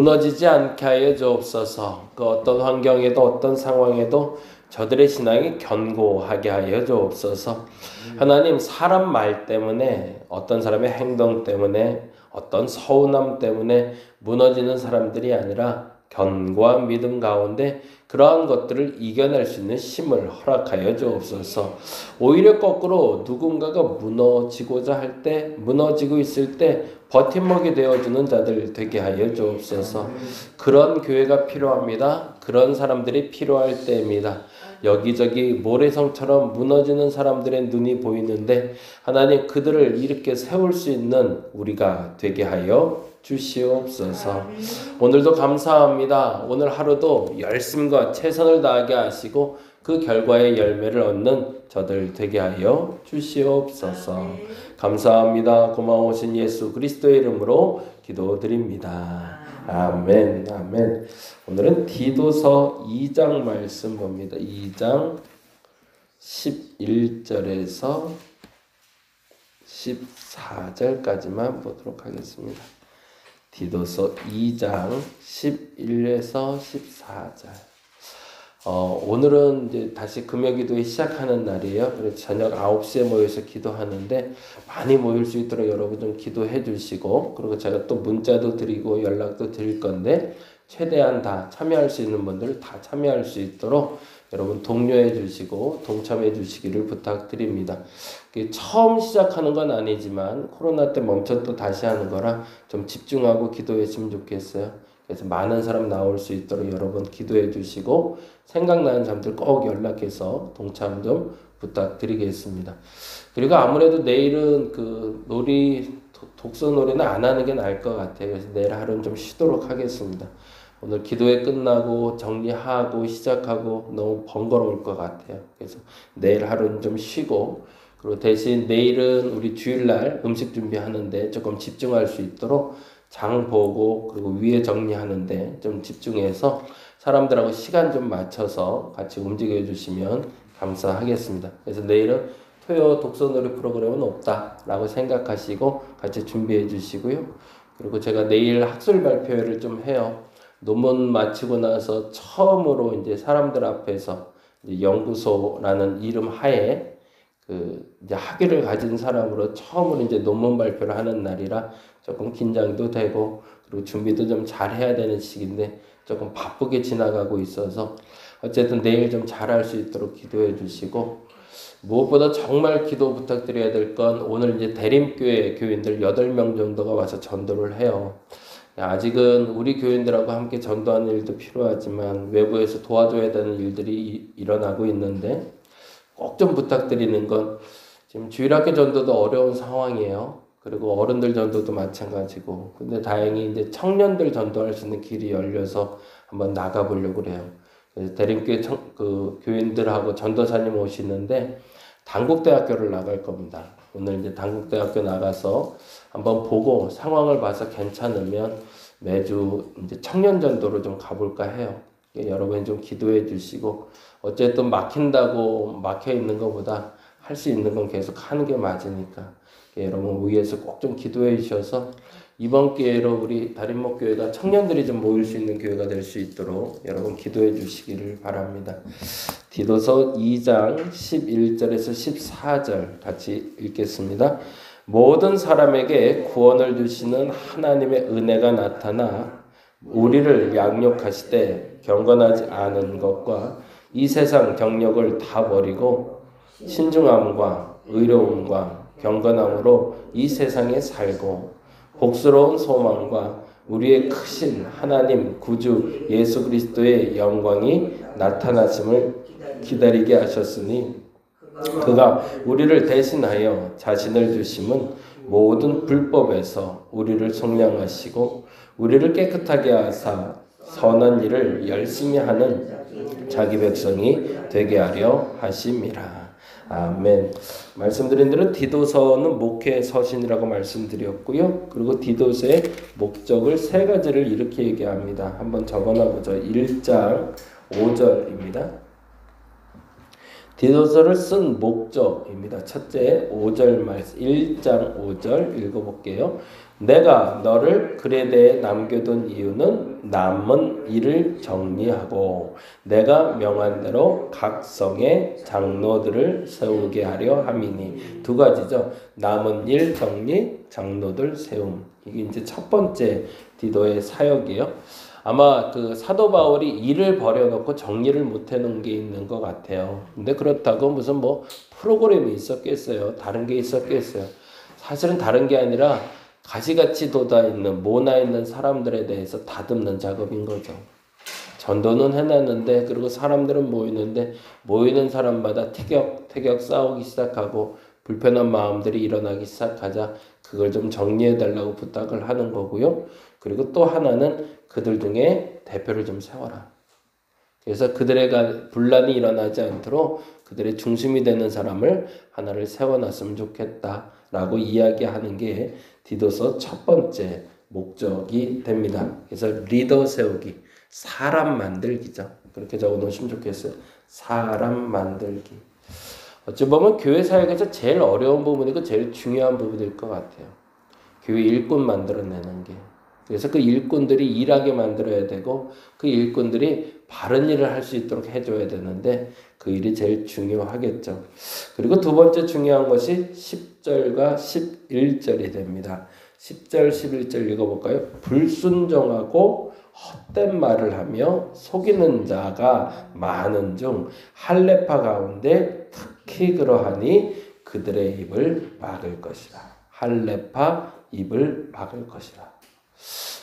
무너지지 않게 하여 주옵소서. 그 어떤 환경에도 어떤 상황에도 저들의 신앙이 견고하게 하여 주옵소서. 하나님, 사람 말 때문에, 어떤 사람의 행동 때문에, 어떤 서운함 때문에 무너지는 사람들이 아니라 견고한 믿음 가운데 그러한 것들을 이겨낼 수 있는 힘을 허락하여 주옵소서. 오히려 거꾸로 누군가가 무너지고자 할 때, 무너지고 있을 때 버팀목이 되어주는 자들 되게 하여 주옵소서. 그런 교회가 필요합니다. 그런 사람들이 필요할 때입니다. 여기저기 모래성처럼 무너지는 사람들의 눈이 보이는데 하나님, 그들을 이렇게 세울 수 있는 우리가 되게 하여 주시옵소서. 오늘도 감사합니다. 오늘 하루도 열심과 최선을 다하게 하시고 그 결과의 열매를 얻는 저들 되게 하여 주시옵소서. 감사합니다. 고마우신 예수 그리스도의 이름으로 기도드립니다. 아멘. 아멘. 오늘은 디도서 2장 말씀 봅니다. 2장 11절에서 14절까지만 보도록 하겠습니다. 디도서 2장 11에서 14절. 오늘은 이제 다시 금요기도회 시작하는 날이에요. 그래서 저녁 9시에 모여서 기도하는데 많이 모일 수 있도록 여러분 좀 기도해 주시고, 그리고 제가 또 문자도 드리고 연락도 드릴 건데 최대한 다 참여할 수 있는 분들 다 참여할 수 있도록 여러분 독려해 주시고 동참해 주시기를 부탁드립니다. 처음 시작하는 건 아니지만 코로나 때 멈췄다 다시 하는 거라 좀 집중하고 기도했으면 좋겠어요. 그래서 많은 사람 나올 수 있도록 여러분 기도해 주시고 생각나는 사람들 꼭 연락해서 동참 좀 부탁드리겠습니다. 그리고 아무래도 내일은 그 독서 놀이는 안 하는 게 나을 것 같아요. 그래서 내일 하루는 좀 쉬도록 하겠습니다. 오늘 기도회 끝나고 정리하고 시작하고 너무 번거로울 것 같아요. 그래서 내일 하루는 좀 쉬고, 그리고 대신 내일은 우리 주일날 음식 준비하는데 조금 집중할 수 있도록 장 보고 그리고 위에 정리하는데 좀 집중해서 사람들하고 시간 좀 맞춰서 같이 움직여 주시면 감사하겠습니다. 그래서 내일은 토요 독서놀이 프로그램은 없다라고 생각하시고 같이 준비해 주시고요. 그리고 제가 내일 학술 발표회를 좀 해요. 논문 마치고 나서 처음으로 이제 사람들 앞에서 이제 연구소라는 이름 하에 이제 학위를 가진 사람으로 처음으로 이제 논문 발표를 하는 날이라 조금 긴장도 되고 그리고 준비도 좀 잘해야 되는 시기인데 조금 바쁘게 지나가고 있어서 어쨌든 내일 좀 잘할 수 있도록 기도해 주시고, 무엇보다 정말 기도 부탁드려야 될 건 오늘 이제 대림교회 교인들 8명 정도가 와서 전도를 해요. 아직은 우리 교인들하고 함께 전도하는 일도 필요하지만 외부에서 도와줘야 되는 일들이 일어나고 있는데 꼭 좀 부탁드리는 건, 지금 주일학교 전도도 어려운 상황이에요. 그리고 어른들 전도도 마찬가지고, 근데 다행히 이제 청년들 전도할 수 있는 길이 열려서 한번 나가보려고 그래요. 그래서 대림교회 교인들하고 전도사님 오시는데 단국대학교를 나갈 겁니다. 오늘 이제 단국대학교 나가서 한번 보고 상황을 봐서 괜찮으면 매주 이제 청년 전도로 좀 가볼까 해요. 여러분 좀 기도해 주시고, 어쨌든 막힌다고 막혀 있는 것보다 할 수 있는 건 계속 하는 게 맞으니까 여러분 위에서 꼭 좀 기도해 주셔서 이번 기회로 우리 다림목교회가 청년들이 좀 모일 수 있는 교회가 될 수 있도록 여러분 기도해 주시기를 바랍니다. 디도서 2장 11절에서 14절 같이 읽겠습니다. 모든 사람에게 구원을 주시는 하나님의 은혜가 나타나 우리를 양육하시되 경건하지 않은 것과 이 세상 경력을 다 버리고 신중함과 의로움과 경건함으로 이 세상에 살고 복스러운 소망과 우리의 크신 하나님 구주 예수 그리스도의 영광이 나타나심을 기다리게 하셨으니 그가 우리를 대신하여 자신을 주심은 모든 불법에서 우리를 속량하시고 우리를 깨끗하게 하사 선한 일을 열심히 하는 자기 백성이 되게 하려 하심이라. 아멘. 말씀드린 대로 디도서는 목회 서신이라고 말씀드렸고요. 그리고 디도서의 목적을 3가지를 이렇게 얘기합니다. 한번 적어놔보죠. 1장 5절입니다. 디도서를 쓴 목적입니다. 첫째 5절 말씀 1장 5절 읽어볼게요. 내가 너를 그레데에 남겨둔 이유는 남은 일을 정리하고 내가 명한 대로 각 성에 장로들을 세우게 하려 함이니. 두 가지죠. 남은 일 정리, 장로들 세움. 이게 이제 첫 번째 디도의 사역이에요. 아마 그 사도 바울이 일을 버려놓고 정리를 못 해놓은 게 있는 것 같아요. 근데 그렇다고 무슨 뭐 프로그램이 있었겠어요? 다른 게 있었겠어요? 사실은 다른 게 아니라 가시같이 돋아있는 모나있는 사람들에 대해서 다듬는 작업인 거죠. 전도는 해놨는데 그리고 사람들은 모이는데 모이는 사람마다 태격 싸우기 시작하고 불편한 마음들이 일어나기 시작하자 그걸 좀 정리해달라고 부탁을 하는 거고요. 그리고 또 하나는 그들 중에 대표를 좀 세워라. 그래서 그들의 분란이 일어나지 않도록 그들의 중심이 되는 사람을 하나를 세워놨으면 좋겠다라고 이야기하는 게 디도서 첫 번째 목적이 됩니다. 그래서 리더 세우기, 사람 만들기죠. 그렇게 적어놓으시면 좋겠어요. 사람 만들기. 어찌 보면 교회 사역에서 제일 어려운 부분이고 제일 중요한 부분일 것 같아요. 교회 일꾼 만들어내는 게. 그래서 그 일꾼들이 일하게 만들어야 되고 그 일꾼들이 바른 일을 할 수 있도록 해줘야 되는데 그 일이 제일 중요하겠죠. 그리고 두 번째 중요한 것이 10절과 11절이 됩니다. 10절, 11절 읽어볼까요? 불순종하고 헛된 말을 하며 속이는 자가 많은 중 할례파 가운데 특히 그러하니 그들의 입을 막을 것이라. 할례파 입을 막을 것이라.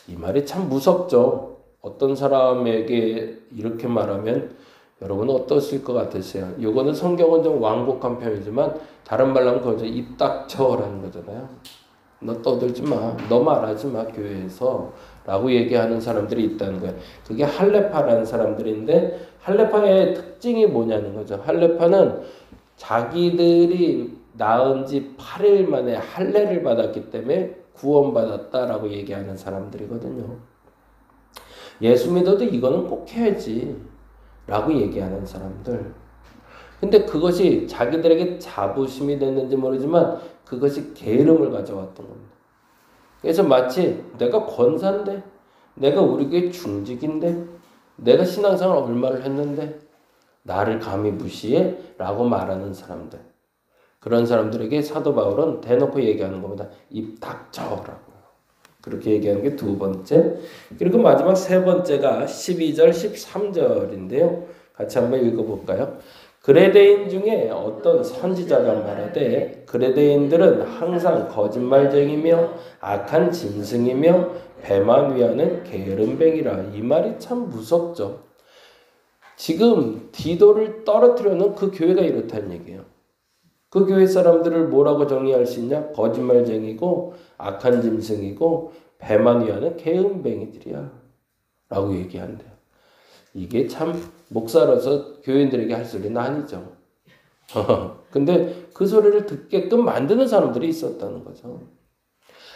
이 말이 참 무섭죠. 어떤 사람에게 이렇게 말하면 여러분은 어떠실 것 같으세요? 이거는 성경은 좀 완곡한 표현이지만 다른 말로 하면 그저 입 닥쳐라는 거잖아요. 너 떠들지 마. 너 말하지 마 교회에서 라고 얘기하는 사람들이 있다는 거예요. 그게 할례파라는 사람들인데 할례파의 특징이 뭐냐는 거죠. 할례파는 자기들이 낳은 지 8일 만에 할례를 받았기 때문에 구원받았다라고 얘기하는 사람들이거든요. 예수 믿어도 이거는 꼭 해야지 라고 얘기하는 사람들. 근데 그것이 자기들에게 자부심이 됐는지 모르지만 그것이 게으름을 가져왔던 겁니다. 그래서 마치 내가 권사인데, 내가 우리 교회 중직인데, 내가 신앙생활 얼마를 했는데 나를 감히 무시해? 라고 말하는 사람들. 그런 사람들에게 사도 바울은 대놓고 얘기하는 겁니다. 입 닥쳐라고요. 그렇게 얘기하는 게 두 번째. 그리고 마지막 세 번째가 12절, 13절인데요. 같이 한번 읽어볼까요? 그레데인 중에 어떤 선지자가 말하되 그레데인들은 항상 거짓말쟁이며 악한 짐승이며 배만 위하는 게으름뱅이라. 이 말이 참 무섭죠. 지금 디도를 떨어뜨려 놓은 그 교회가 이렇다는 얘기예요. 그 교회 사람들을 뭐라고 정의할 수 있냐? 거짓말쟁이고 악한 짐승이고 배만 위하는 게으름뱅이들이야 라고 얘기한대요. 이게 참 목사로서 교인들에게 할 소리는 아니죠. 근데 그 소리를 듣게끔 만드는 사람들이 있었다는 거죠.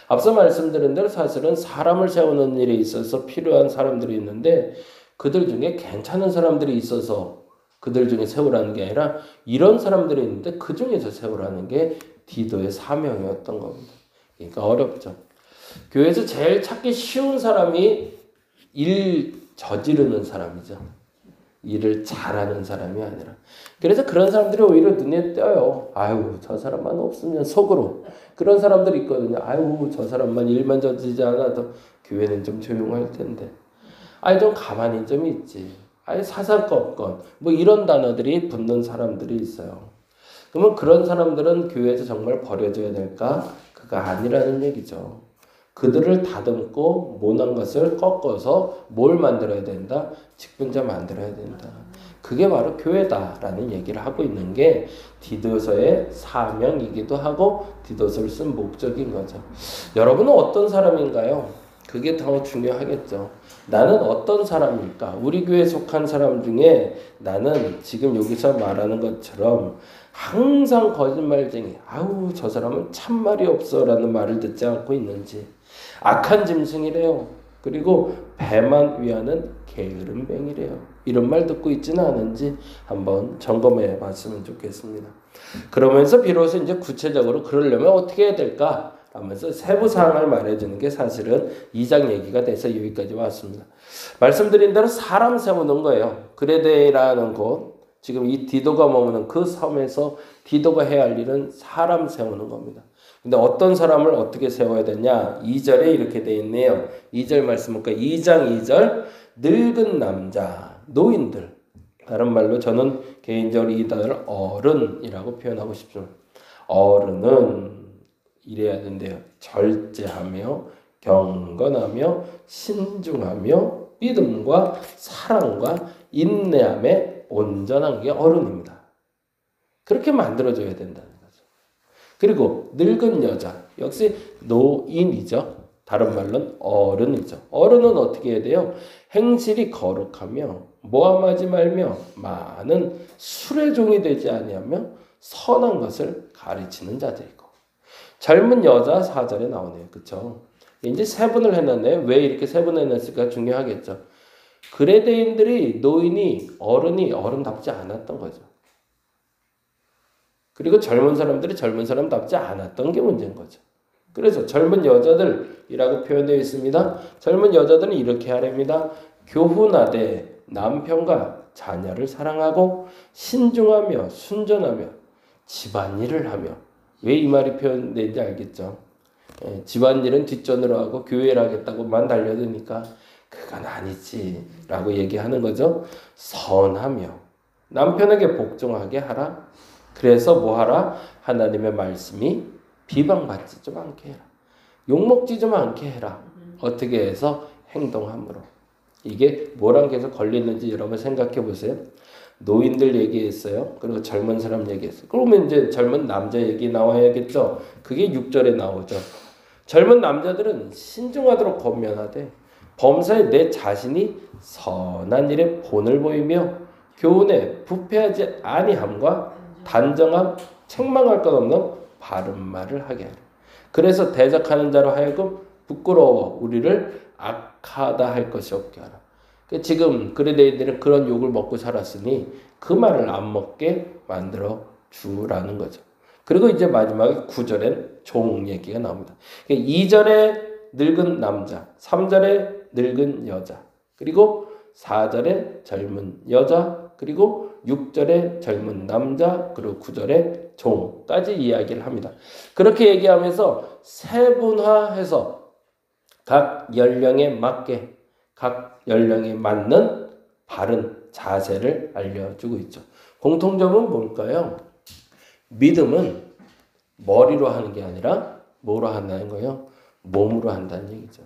앞서 말씀드린 대로 사실은 사람을 세우는 일에 있어서 필요한 사람들이 있는데 그들 중에 괜찮은 사람들이 있어서 그들 중에 세우라는 게 아니라 이런 사람들이 있는데 그 중에서 세우라는 게 디도의 사명이었던 겁니다. 그러니까 어렵죠. 교회에서 제일 찾기 쉬운 사람이 일 저지르는 사람이죠. 일을 잘하는 사람이 아니라. 그래서 그런 사람들이 오히려 눈에 띄어요. 아유, 저 사람만 없으면 속으로. 그런 사람들이 있거든요. 아유, 저 사람만 일만 저지르지 않아도 교회는 좀 조용할 텐데. 아유, 좀 가만히 좀 있지. 아예 사사건건 뭐 이런 단어들이 붙는 사람들이 있어요. 그러면 그런 사람들은 교회에서 정말 버려져야 될까? 그가 아니라는 얘기죠. 그들을 다듬고 모난 것을 꺾어서 뭘 만들어야 된다? 직분자 만들어야 된다. 그게 바로 교회다라는 얘기를 하고 있는 게 디도서의 사명이기도 하고 디도서를 쓴 목적인 거죠. 여러분은 어떤 사람인가요? 그게 더 중요하겠죠. 나는 어떤 사람일까? 우리 교회에 속한 사람 중에 나는 지금 여기서 말하는 것처럼 항상 거짓말쟁이, 아우 저 사람은 참말이 없어 라는 말을 듣지 않고 있는지, 악한 짐승이래요. 그리고 배만 위하는 게으름뱅이래요. 이런 말 듣고 있지는 않은지 한번 점검해 봤으면 좋겠습니다. 그러면서 비로소 이제 구체적으로 그러려면 어떻게 해야 될까 하면서 세부 사항을 말해주는 게 사실은 2장 얘기가 돼서 여기까지 왔습니다. 말씀드린 대로 사람 세우는 거예요. 그레데라는 곳, 지금 이 디도가 머무는 그 섬에서 디도가 해야 할 일은 사람 세우는 겁니다. 근데 어떤 사람을 어떻게 세워야 되냐? 2절에 이렇게 돼 있네요. 2절 말씀 볼까? 2장 2절 늙은 남자, 노인들. 다른 말로 저는 개인적으로 이 단어를 어른이라고 표현하고 싶습니다. 어른은 이래야 된대요. 절제하며 경건하며 신중하며 믿음과 사랑과 인내함에 온전한 게 어른입니다. 그렇게 만들어줘야 된다는 거죠. 그리고 늙은 여자, 역시 노인이죠. 다른 말로는 어른이죠. 어른은 어떻게 해야 돼요? 행실이 거룩하며 모함하지 말며 많은 술의 종이 되지 아니하며 선한 것을 가르치는 자들이고. 젊은 여자 4절에 나오네요. 그렇죠? 이제 세분을 해놨네요. 왜 이렇게 세분을 해놨을까 중요하겠죠. 그레데인들이 노인이 어른이 어른답지 않았던 거죠. 그리고 젊은 사람들이 젊은 사람답지 않았던 게 문제인 거죠. 그래서 젊은 여자들이라고 표현되어 있습니다. 젊은 여자들은 이렇게 하랍니다. 교훈하되 남편과 자녀를 사랑하고 신중하며 순전하며 집안일을 하며. 왜 이 말이 표현되는지 알겠죠? 집안일은 뒷전으로 하고 교회를 하겠다고만 달려드니까 그건 아니지 라고 얘기하는 거죠. 선하며 남편에게 복종하게 하라. 그래서 뭐 하라? 하나님의 말씀이 비방받지 좀 않게 해라. 욕먹지 좀 않게 해라. 어떻게 해서? 행동함으로. 이게 뭐랑 계속 걸리는지 여러분 생각해 보세요. 노인들 얘기했어요. 그리고 젊은 사람 얘기했어요. 그러면 이제 젊은 남자 얘기 나와야겠죠. 그게 6절에 나오죠. 젊은 남자들은 신중하도록 권면하되 범사에 내 자신이 선한 일에 본을 보이며 교훈에 부패하지 아니함과 단정함, 책망할 것 없는 바른 말을 하게 하라. 그래서 대적하는 자로 하여금 부끄러워 우리를 악하다 할 것이 없게 하라. 지금 그레데인들은 그런 욕을 먹고 살았으니 그 말을 안 먹게 만들어 주라는 거죠. 그리고 이제 마지막에 9절엔 종 얘기가 나옵니다. 2절에 늙은 남자, 3절에 늙은 여자, 그리고 4절에 젊은 여자, 그리고 6절에 젊은 남자, 그리고 9절에 종까지 이야기를 합니다. 그렇게 얘기하면서 세분화해서 각 연령에 맞게 각 연령에 맞는 바른 자세를 알려주고 있죠. 공통점은 뭘까요? 믿음은 머리로 하는 게 아니라 뭐로 한다는 거예요? 몸으로 한다는 얘기죠.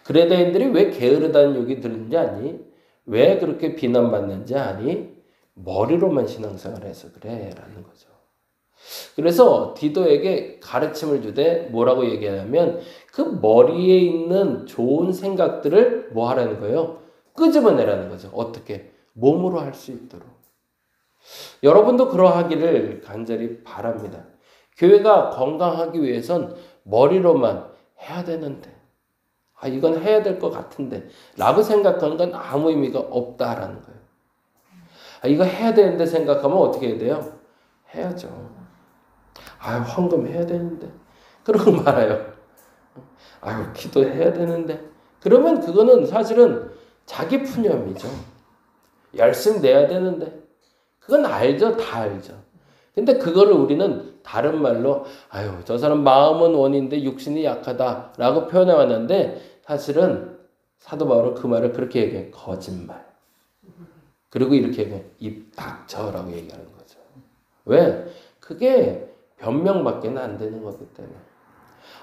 그레데인들이 왜 게으르다는 욕이 들는지 아니? 왜 그렇게 비난받는지 아니? 머리로만 신앙생활을 해서 그래 라는 거죠. 그래서 디도에게 가르침을 주되 뭐라고 얘기하냐면 그 머리에 있는 좋은 생각들을 뭐 하라는 거예요? 끄집어내라는 거죠. 어떻게? 몸으로 할 수 있도록. 여러분도 그러하기를 간절히 바랍니다. 교회가 건강하기 위해선 머리로만 해야 되는데 이건 해야 될 것 같은데 라고 생각하는 건 아무 의미가 없다라는 거예요. 이거 해야 되는데 생각하면 어떻게 해야 돼요? 해야죠. 헌금 해야 되는데 그러고 말아요. 기도해야 되는데 그러면 그거는 사실은 자기 푸념이죠. 열심히 내야 되는데 그건 알죠. 다 알죠. 근데 그거를 우리는 다른 말로 저 사람 마음은 원인데 육신이 약하다 라고 표현해 왔는데 사실은 사도 바울은 그 말을 그렇게 얘기해. 거짓말. 그리고 이렇게 얘기해. 입 닥쳐 라고 얘기하는 거죠. 왜? 그게 변명밖에 안 되는 거기 때문에.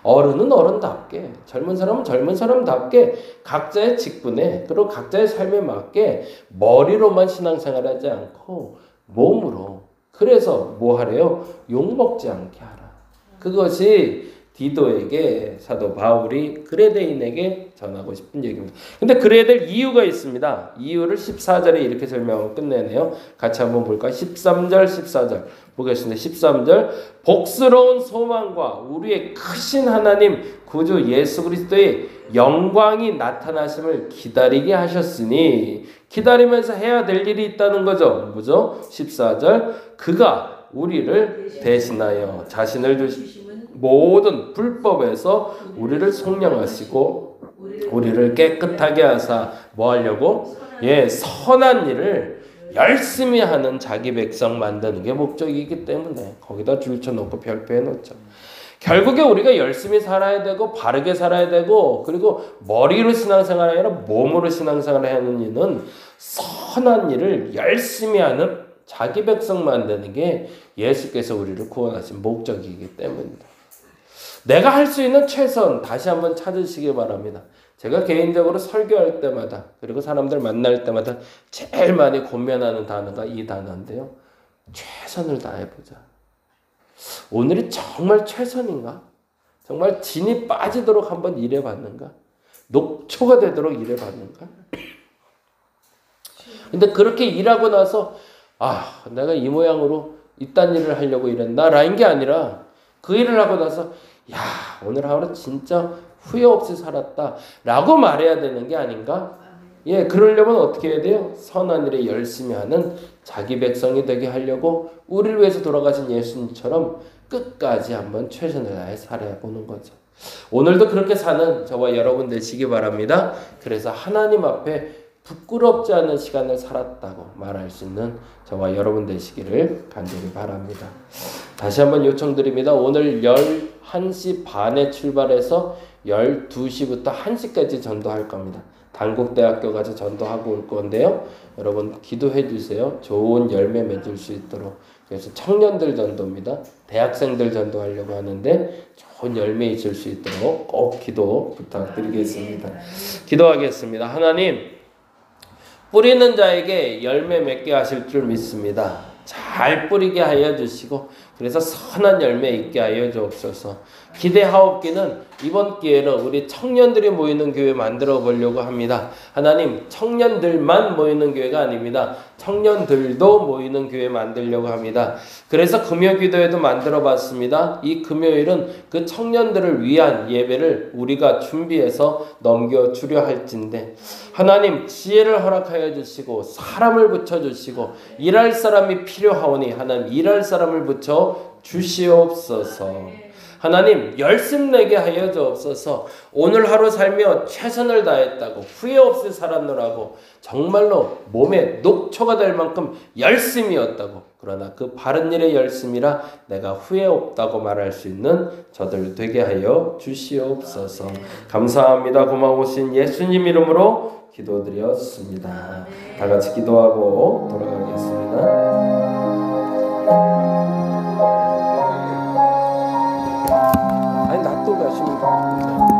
어른은 어른답게, 젊은 사람은 젊은 사람답게 각자의 직분에 그리고 각자의 삶에 맞게 머리로만 신앙생활하지 않고 몸으로. 그래서 뭐 하래요? 욕먹지 않게 하라. 그것이 디도에게 사도 바울이 그레데인에게 전하고 싶은 얘기입니다. 근데 그래야 될 이유가 있습니다. 이유를 14절에 이렇게 설명하고 끝내네요. 같이 한번 볼까요? 13절, 14절 보겠습니다. 13절 복스러운 소망과 우리의 크신 하나님 구주 예수 그리스도의 영광이 나타나심을 기다리게 하셨으니 기다리면서 해야 될 일이 있다는 거죠. 뭐죠? 14절 그가 우리를 대신하여 자신을 주신 모든 불법에서 우리를 속량하시고 우리를 깨끗하게 하사 뭐 하려고? 예, 선한 일을 열심히 하는 자기 백성 만드는 게 목적이기 때문에 거기다 줄쳐놓고 별표해 놓죠. 결국에 우리가 열심히 살아야 되고 바르게 살아야 되고 그리고 머리로 신앙생활이 아니라 몸으로 신앙생활을 하는 이는 선한 일을 열심히 하는 자기 백성 만드는 게 예수께서 우리를 구원하신 목적이기 때문입니다. 내가 할 수 있는 최선 다시 한번 찾으시기 바랍니다. 제가 개인적으로 설교할 때마다 그리고 사람들 만날 때마다 제일 많이 고민하는 단어가 이 단어인데요. 최선을 다해보자. 오늘이 정말 최선인가? 정말 진이 빠지도록 한번 일해봤는가? 녹초가 되도록 일해봤는가? 근데 그렇게 일하고 나서 내가 이 모양으로 이딴 일을 하려고 일했나? 라는 게 아니라 그 일을 하고 나서 오늘 하루 진짜 후회 없이 살았다 라고 말해야 되는 게 아닌가? 예, 그러려면 어떻게 해야 돼요? 선한 일에 열심히 하는 자기 백성이 되게 하려고 우리를 위해서 돌아가신 예수님처럼 끝까지 한번 최선을 다해 살아보는 거죠. 오늘도 그렇게 사는 저와 여러분 되시기 바랍니다. 그래서 하나님 앞에 부끄럽지 않은 시간을 살았다고 말할 수 있는 저와 여러분 되시기를 간절히 바랍니다. 다시 한번 요청드립니다. 오늘 11시 반에 출발해서 12시부터 1시까지 전도할 겁니다. 단국대학교 가서 전도하고 올 건데요. 여러분 기도해 주세요. 좋은 열매 맺을 수 있도록. 그래서 청년들 전도입니다. 대학생들 전도하려고 하는데 좋은 열매 있을 수 있도록 꼭 기도 부탁드리겠습니다. 기도하겠습니다. 하나님, 뿌리는 자에게 열매 맺게 하실 줄 믿습니다. 잘 뿌리게 하여 주시고 그래서 선한 열매 있게 하여 주옵소서. 기대하옵기는 이번 기회로 우리 청년들이 모이는 교회 만들어 보려고 합니다. 하나님, 청년들만 모이는 교회가 아닙니다. 청년들도 모이는 교회 만들려고 합니다. 그래서 금요 기도회도 만들어 봤습니다. 이 금요일은 그 청년들을 위한 예배를 우리가 준비해서 넘겨주려 할진데 하나님 지혜를 허락하여 주시고 사람을 붙여주시고 일할 사람이 필요하오니 하나님 일할 사람을 붙여 주시옵소서. 하나님 열심내게 하여 주옵소서. 오늘 하루 살며 최선을 다했다고 후회 없이 살았노라고 정말로 몸에 녹초가 될 만큼 열심이었다고 그러나 그 바른 일의 열심이라 내가 후회 없다고 말할 수 있는 저들 되게 하여 주시옵소서. 감사합니다. 고마우신 예수님 이름으로 기도드렸습니다. 다 같이 기도하고 돌아가겠습니다. 놔두고 가시면 됩니다.